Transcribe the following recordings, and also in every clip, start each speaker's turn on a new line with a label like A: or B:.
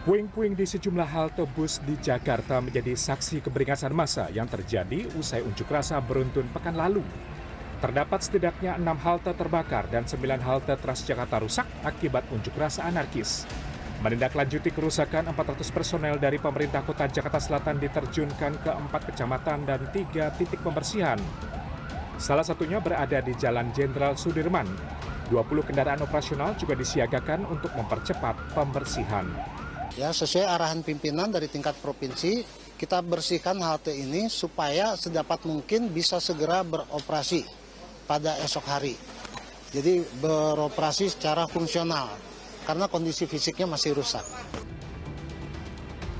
A: Puing-puing di sejumlah halte bus di Jakarta menjadi saksi keberingasan massa yang terjadi usai unjuk rasa beruntun pekan lalu. Terdapat setidaknya 6 halte terbakar dan 9 halte Transjakarta rusak akibat unjuk rasa anarkis. Menindaklanjuti kerusakan, 400 personel dari pemerintah kota Jakarta Selatan diterjunkan ke 4 kecamatan dan 3 titik pembersihan. Salah satunya berada di Jalan Jenderal Sudirman. 20 kendaraan operasional juga disiagakan untuk mempercepat pembersihan.
B: Ya, sesuai arahan pimpinan dari tingkat provinsi, kita bersihkan halte ini supaya sedapat mungkin bisa segera beroperasi pada esok hari. Jadi beroperasi secara fungsional, karena kondisi fisiknya masih rusak.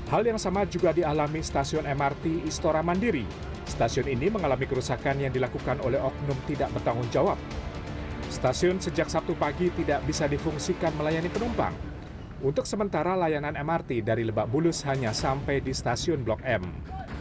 A: Hal yang sama juga dialami stasiun MRT Istora Mandiri. Stasiun ini mengalami kerusakan yang dilakukan oleh oknum tidak bertanggung jawab. Stasiun sejak Sabtu pagi tidak bisa difungsikan melayani penumpang. Untuk sementara layanan MRT dari Lebak Bulus hanya sampai di stasiun Blok M.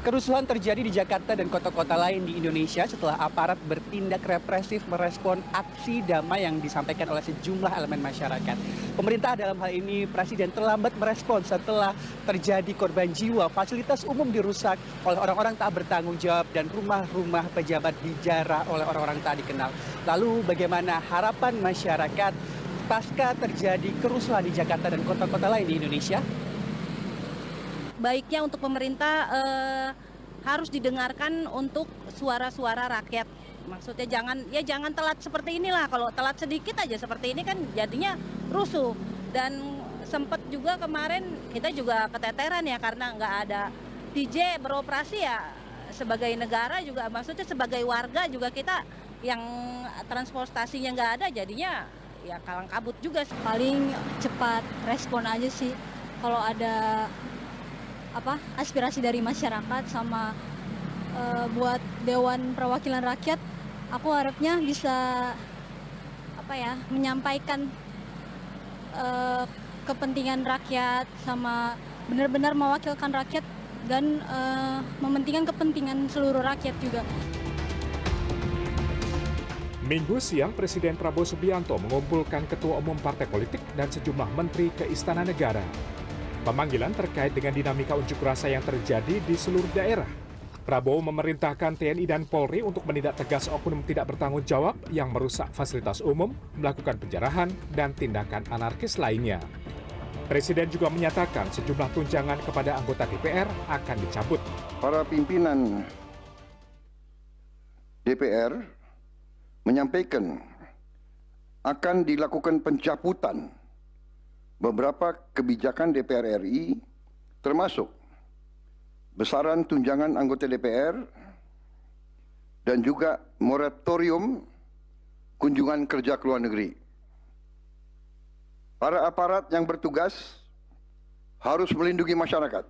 C: Kerusuhan terjadi di Jakarta dan kota-kota lain di Indonesia setelah aparat bertindak represif merespon aksi damai yang disampaikan oleh sejumlah elemen masyarakat. Pemerintah dalam hal ini Presiden terlambat merespon setelah terjadi korban jiwa, fasilitas umum dirusak oleh orang-orang tak bertanggung jawab dan rumah-rumah pejabat dijarah oleh orang-orang tak dikenal. Lalu bagaimana harapan masyarakat pasca terjadi kerusuhan di Jakarta dan kota-kota lain di Indonesia?
D: Baiknya untuk pemerintah harus didengarkan untuk suara-suara rakyat. Maksudnya jangan telat seperti inilah. Kalau telat sedikit aja seperti ini kan jadinya rusuh. Dan sempat juga kemarin kita juga keteteran ya karena nggak ada TJ beroperasi ya. Sebagai negara juga, maksudnya sebagai warga juga kita yang transportasinya nggak ada jadinya ya kalang kabut juga.
E: Paling cepat respon aja sih kalau ada aspirasi dari masyarakat sama buat Dewan Perwakilan Rakyat, aku harapnya bisa menyampaikan kepentingan rakyat sama benar-benar mewakilkan rakyat dan mementingkan kepentingan seluruh rakyat juga.
A: Minggu siang, Presiden Prabowo Subianto mengumpulkan ketua umum partai politik dan sejumlah menteri ke Istana Negara. Pemanggilan terkait dengan dinamika unjuk rasa yang terjadi di seluruh daerah. Prabowo memerintahkan TNI dan Polri untuk menindak tegas oknum tidak bertanggung jawab yang merusak fasilitas umum, melakukan penjarahan, dan tindakan anarkis lainnya. Presiden juga menyatakan sejumlah tunjangan kepada anggota DPR akan dicabut.
F: Para pimpinan DPR menyampaikan akan dilakukan pencabutan beberapa kebijakan DPR RI, termasuk besaran tunjangan anggota DPR dan juga moratorium kunjungan kerja ke luar negeri. Para aparat yang bertugas harus melindungi masyarakat,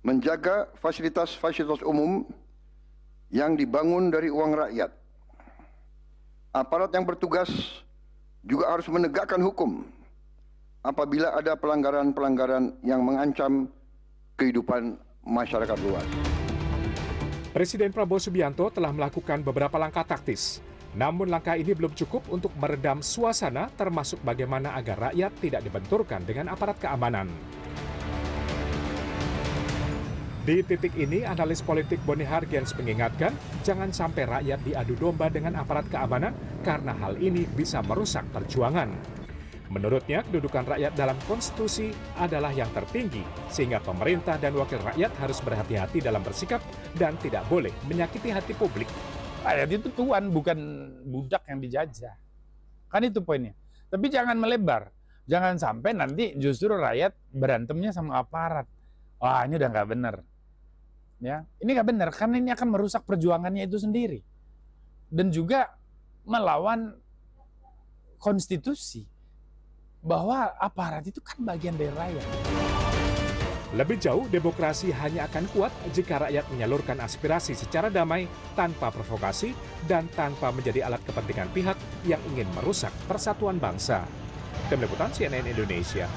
F: menjaga fasilitas-fasilitas umum yang dibangun dari uang rakyat. Aparat yang bertugas juga harus menegakkan hukum apabila ada pelanggaran-pelanggaran yang mengancam kehidupan masyarakat luas.
A: Presiden Prabowo Subianto telah melakukan beberapa langkah taktis. Namun langkah ini belum cukup untuk meredam suasana, termasuk bagaimana agar rakyat tidak dibenturkan dengan aparat keamanan. Di titik ini, analis politik Boni Hargens mengingatkan jangan sampai rakyat diadu domba dengan aparat keamanan karena hal ini bisa merusak perjuangan. Menurutnya, kedudukan rakyat dalam konstitusi adalah yang tertinggi, sehingga pemerintah dan wakil rakyat harus berhati-hati dalam bersikap dan tidak boleh menyakiti hati publik.
G: Rakyat itu tuan, bukan budak yang dijajah. Kan itu poinnya. Tapi jangan melebar. Jangan sampai nanti justru rakyat berantemnya sama aparat. Wah, ini udah nggak benar. Ya, ini nggak benar karena ini akan merusak perjuangannya itu sendiri dan juga melawan konstitusi bahwa aparat itu kan bagian dari rakyat.
A: Lebih jauh, demokrasi hanya akan kuat jika rakyat menyalurkan aspirasi secara damai, tanpa provokasi, dan tanpa menjadi alat kepentingan pihak yang ingin merusak persatuan bangsa. Tim Liputan CNN Indonesia.